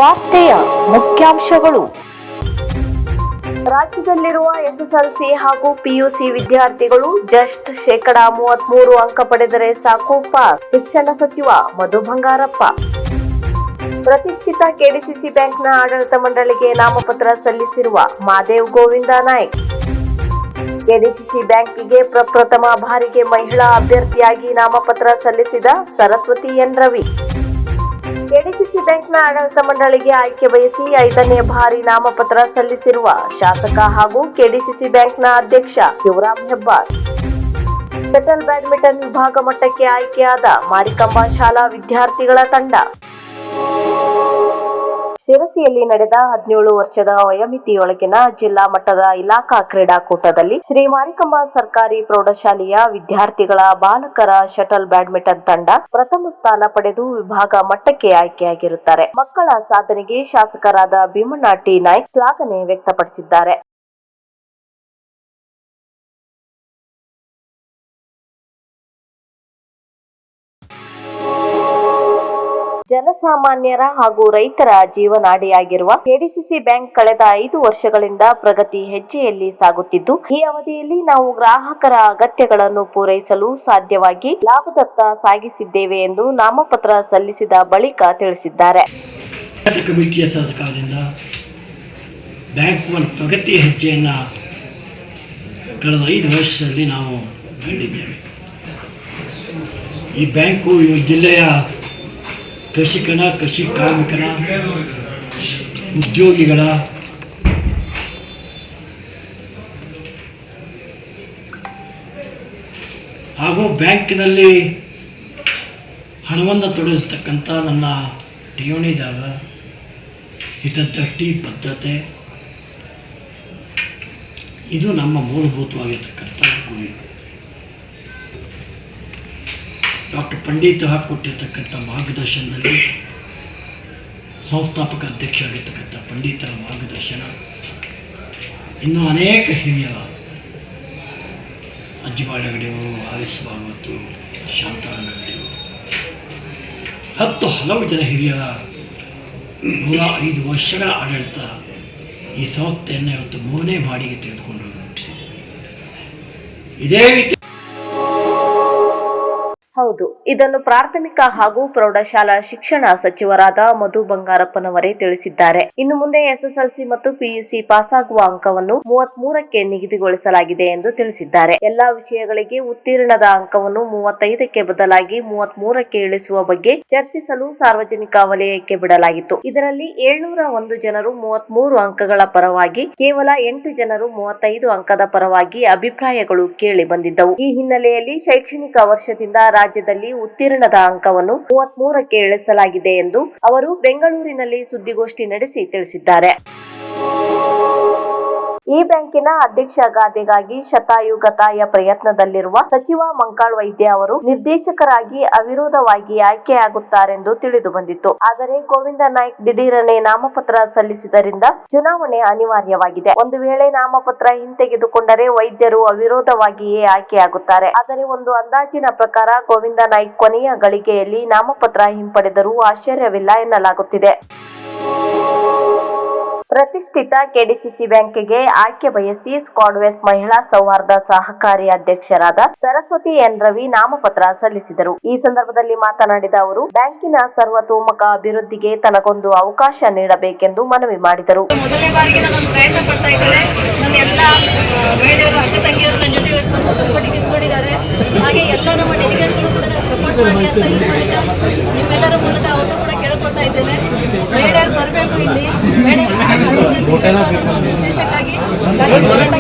ವಾರ್ತೆಯ ಮುಖ್ಯಾಂಶಗಳು. ರಾಜ್ಯದಲ್ಲಿರುವ ಎಸ್ಎಸ್ಎಲ್ಸಿ ಹಾಗೂ ಪಿಯುಸಿ ವಿದ್ಯಾರ್ಥಿಗಳು ಜಸ್ಟ್ 33% ಅಂಕ ಪಡೆದರೆ ಸಾಕು ಪಾಸ್. ಶಿಕ್ಷಣ ಸಚಿವ ಮಧು ಬಂಗಾರಪ್ಪ. ಪ್ರತಿಷ್ಠಿತ ಕೆಡಿಸಿಸಿ ಬ್ಯಾಂಕ್ನ ಆಡಳಿತ ಮಂಡಳಿಗೆ ನಾಮಪತ್ರ ಸಲ್ಲಿಸಿರುವ ಮಾದೇವ್ ಗೋವಿಂದ ನಾಯ್ಕ್. ಕೆಡಿಸಿಸಿ ಬ್ಯಾಂಕಿಗೆ ಪ್ರಪ್ರಥಮ ಬಾರಿಗೆ ಮಹಿಳಾ ಅಭ್ಯರ್ಥಿಯಾಗಿ ನಾಮಪತ್ರ ಸಲ್ಲಿಸಿದ ಸರಸ್ವತಿ ಎನ್ ರವಿ. ಕೆಡಿಸಿಸಿ ಬ್ಯಾಂಕ್ನ ಆಡಳಿತ ಮಂಡಳಿಗೆ ಆಯ್ಕೆ ಬಯಸಿ 5ನೇ ಬಾರಿ ನಾಮಪತ್ರ ಸಲ್ಲಿಸಿರುವ ಶಾಸಕ ಹಾಗೂ ಕೆಡಿಸಿಸಿ ಬ್ಯಾಂಕ್ನ ಅಧ್ಯಕ್ಷ ಶಿವರಾಮ್ ಹೆಬ್ಬಾರ್. ಶಟಲ್ ಬ್ಯಾಡ್ಮಿಂಟನ್ ವಿಭಾಗ ಮಟ್ಟಕ್ಕೆ ಆಯ್ಕೆಯಾದ ಮಾರಿಕಂಬಾ ಶಾಲಾ ವಿದ್ಯಾರ್ಥಿಗಳ ತಂಡ. ಶಿರಸಿಯಲ್ಲಿ ನಡೆದ 17 ವರ್ಷದ ವಯೋಮಿತಿಯೊಳಗಿನ ಜಿಲ್ಲಾ ಮಟ್ಟದ ಇಲಾಖಾ ಕ್ರೀಡಾಕೂಟದಲ್ಲಿ ಶ್ರೀ ಮಾರಿಕಂಬಾ ಸರ್ಕಾರಿ ಪ್ರೌಢಶಾಲೆಯ ವಿದ್ಯಾರ್ಥಿಗಳ ಬಾಲಕರ ಶಟಲ್ ಬ್ಯಾಡ್ಮಿಂಟನ್ ತಂಡ ಪ್ರಥಮ ಸ್ಥಾನ ಪಡೆದು ವಿಭಾಗ ಮಟ್ಟಕ್ಕೆ ಆಯ್ಕೆಯಾಗಿರುತ್ತಾರೆ. ಮಕ್ಕಳ ಸಾಧನೆಗೆ ಶಾಸಕರಾದ ಭೀಮಣ್ಣ ಟಿ ನಾಯ್ಕ್ ಶ್ಲಾಘನೆ ವ್ಯಕ್ತಪಡಿಸಿದ್ದಾರೆ. ಜನಸಾಮಾನ್ಯರ ಹಾಗೂ ರೈತರ ಜೀವನಾಡಿಯಾಗಿರುವ ಕೆಡಿಸಿಸಿ ಬ್ಯಾಂಕ್ ಕಳೆದ 5 ವರ್ಷಗಳಿಂದ ಪ್ರಗತಿ ಹೆಜ್ಜೆಯಲ್ಲಿ ಸಾಗುತ್ತಿದ್ದು, ಈ ಅವಧಿಯಲ್ಲಿ ನಾವು ಗ್ರಾಹಕರ ಅಗತ್ಯಗಳನ್ನು ಪೂರೈಸಲು ಸಾಧ್ಯವಾಗಿ ಲಾಭದತ್ತ ಸಾಗಿಸಿದ್ದೇವೆ ಎಂದು ನಾಮಪತ್ರ ಸಲ್ಲಿಸಿದ ಬಳಿಕ ತಿಳಿಸಿದ್ದಾರೆ. ಕಮಿಟಿಯ ಸಹಕಾರದಿಂದ ಬ್ಯಾಂಕ್ ಪ್ರಗತಿ ಹೆಜ್ಜೆಯನ್ನು ಕಳೆದ 5 ವರ್ಷದಲ್ಲಿ ನಾವು ಕಂಡಿದ್ದೇವೆ. ಈ ಬ್ಯಾಂಕು ಈ ಜಿಲ್ಲೆಯ ಕೃಷಿಕನ, ಕೃಷಿ ಕಾರ್ಮಿಕನ, ಉದ್ಯೋಗಿಗಳ ಹಾಗೂ ಬ್ಯಾಂಕಿನಲ್ಲಿ ಹಣವನ್ನು ತೊಡಗಿಸ್ತಕ್ಕಂಥ ನನ್ನ ಠೇವಣಿದಾರರ ಹಿತದೃಷ್ಟಿ, ಬದ್ಧತೆ ಇದು ನಮ್ಮ ಮೂಲಭೂತವಾಗಿರ್ತಕ್ಕಂಥ ಗುರಿ. ಡಾಕ್ಟರ್ ಪಂಡಿತ್ ಹಾಕಿಕೊಟ್ಟಿರ್ತಕ್ಕಂಥ ಮಾರ್ಗದರ್ಶನದಲ್ಲಿ ಸಂಸ್ಥಾಪಕ ಅಧ್ಯಕ್ಷ ಆಗಿರ್ತಕ್ಕಂಥ ಪಂಡಿತರ ಮಾರ್ಗದರ್ಶನ, ಇನ್ನೂ ಅನೇಕ ಹಿರಿಯ ಅಜ್ಜಿಬಾಳ ಹೆಗಡೆಯವರು, ಆರ್.ಎಸ್. ಭಾಗವತು, ಶಾಂತಾನಂದೇವರು, ಹಲವು ಜನ ಹಿರಿಯರ 105 ವರ್ಷಗಳ ಆಡಳಿತ ಈ ಸಂಸ್ಥೆಯನ್ನು ಇವತ್ತು 3ನೇ ಬಾಡಿಗೆ ತೆಗೆದುಕೊಂಡು ಹೋಗಿ ಮುಟ್ಟಿಸಿದೆ. ಇದೇ ರೀತಿ ಹೌದು, ಇದನ್ನು ಪ್ರಾಥಮಿಕ ಹಾಗೂ ಪ್ರೌಢಶಾಲಾ ಶಿಕ್ಷಣ ಸಚಿವರಾದ ಮಧು ಬಂಗಾರಪ್ಪನವರೇ ತಿಳಿಸಿದ್ದಾರೆ. ಇನ್ನು ಮುಂದೆ ಎಸ್ಎಸ್ಎಲ್ಸಿ ಮತ್ತು ಪಿಯುಸಿ ಪಾಸಾಗುವ ಅಂಕವನ್ನು 33ಕ್ಕೆ ನಿಗದಿಗೊಳಿಸಲಾಗಿದೆ ಎಂದು ತಿಳಿಸಿದ್ದಾರೆ. ಎಲ್ಲಾ ವಿಷಯಗಳಿಗೆ ಉತ್ತೀರ್ಣದ ಅಂಕವನ್ನು 35ಕ್ಕೆ ಬದಲಾಗಿ 33ಕ್ಕೆ ಇಳಿಸುವ ಬಗ್ಗೆ ಚರ್ಚಿಸಲು ಸಾರ್ವಜನಿಕ ವಲಯಕ್ಕೆ ಬಿಡಲಾಗಿತ್ತು. ಇದರಲ್ಲಿ 701 ಜನರು 33 ಅಂಕಗಳ ಪರವಾಗಿ, ಕೇವಲ 8 ಜನರು 35 ಅಂಕದ ಪರವಾಗಿ ಅಭಿಪ್ರಾಯಗಳು ಕೇಳಿ ಬಂದಿದ್ದವು. ಈ ಹಿನ್ನೆಲೆಯಲ್ಲಿ ಶೈಕ್ಷಣಿಕ ವರ್ಷದಿಂದ ರಾಜ್ಯದಲ್ಲಿ ಉತ್ತೀರ್ಣದ ಅಂಕವನ್ನು 33ಕ್ಕೆ ಇಳಿಸಲಾಗಿದೆ ಎಂದು ಅವರು ಬೆಂಗಳೂರಿನಲ್ಲಿ ಸುದ್ದಿಗೋಷ್ಠಿ ನಡೆಸಿ ತಿಳಿಸಿದ್ದಾರೆ. ಈ ಬ್ಯಾಂಕಿನ ಅಧ್ಯಕ್ಷ ಗಾದಿಗಾಗಿ ಶತಾಯುಗತಾಯ ಪ್ರಯತ್ನದಲ್ಲಿರುವ ಸಚಿವ ಮಂಕಾಳ್ ವೈದ್ಯ ಅವರು ನಿರ್ದೇಶಕರಾಗಿ ಅವಿರೋಧವಾಗಿ ಆಯ್ಕೆಯಾಗುತ್ತಾರೆಂದು ತಿಳಿದು ಬಂದಿತ್ತು. ಆದರೆ ಗೋವಿಂದ ನಾಯ್ಕ್ ದಿಢೀರನೆ ನಾಮಪತ್ರ ಸಲ್ಲಿಸಿದ್ದರಿಂದ ಚುನಾವಣೆ ಅನಿವಾರ್ಯವಾಗಿದೆ. ಒಂದು ವೇಳೆ ನಾಮಪತ್ರ ಹಿಂತೆಗೆದುಕೊಂಡರೆ ವೈದ್ಯರು ಅವಿರೋಧವಾಗಿಯೇ ಆಯ್ಕೆಯಾಗುತ್ತಾರೆ. ಆದರೆ ಒಂದು ಅಂದಾಜಿನ ಪ್ರಕಾರ ಗೋವಿಂದ ನಾಯ್ಕ್ ಕೊನೆಯ ಗಳಿಗೆಯಲ್ಲಿ ನಾಮಪತ್ರ ಹಿಂಪಡೆದರೂ ಆಶ್ಚರ್ಯವಿಲ್ಲ ಎನ್ನಲಾಗುತ್ತಿದೆ. ಪ್ರತಿಷ್ಠಿತ ಕೆಡಿಸಿಸಿ ಬ್ಯಾಂಕಿಗೆ ಆಯ್ಕೆ ಬಯಸಿ ಸ್ಕ್ವಾಡ್ವೇಸ್ ಮಹಿಳಾ ಸೌಹಾರ್ದ ಸಹಕಾರಿ ಅಧ್ಯಕ್ಷರಾದ ಸರಸ್ವತಿ ಎನ್ ರವಿ ನಾಮಪತ್ರ ಸಲ್ಲಿಸಿದರು. ಈ ಸಂದರ್ಭದಲ್ಲಿ ಮಾತನಾಡಿದ ಅವರು, ಬ್ಯಾಂಕಿನ ಸರ್ವತೋಮುಖ ಅಭಿವೃದ್ಧಿಗೆ ತನಗೊಂದು ಅವಕಾಶ ನೀಡಬೇಕೆಂದು ಮನವಿ ಮಾಡಿದರು. ಮೊದಲನೇ ಬಾರಿಗೆ ನಾನು ಪ್ರಯತ್ನ ಪಡ್ತಾ ಇದ್ದೇನೆ. ನನ್ನ ಎಲ್ಲ ಮಹಿಳೆಯರು, ಅಕ್ಕ ತಂಗಿಯರು ನನ್ನ ಜೊತೆ ಬಂದು ಸಪೋರ್ಟಿಗೆ ನಿಂತ್ಕೊಂಡಿದ್ದಾರೆ. ಹಾಗೆ ಎಲ್ಲ ನಮ್ಮ ಡೆಲಿಗೇಟ್ಗಳು ಕೂಡ ನನಗೆ ಸಪೋರ್ಟ್ ಮಾಡಿ ಅಂತ ನಿಮ್ಮೆಲ್ಲರ ಮೂಲಕ ಅವ್ರನ್ನೂ ಕೂಡ ಕೇಳ್ಕೊಳ್ತಾ ಇದ್ದೇನೆ. ಮಹಿಳೆಯರು ಬರಬೇಕು, ಇಲ್ಲಿ ಉದ್ದೇಶಕ್ಕಾಗಿ ಹೋರಾಟ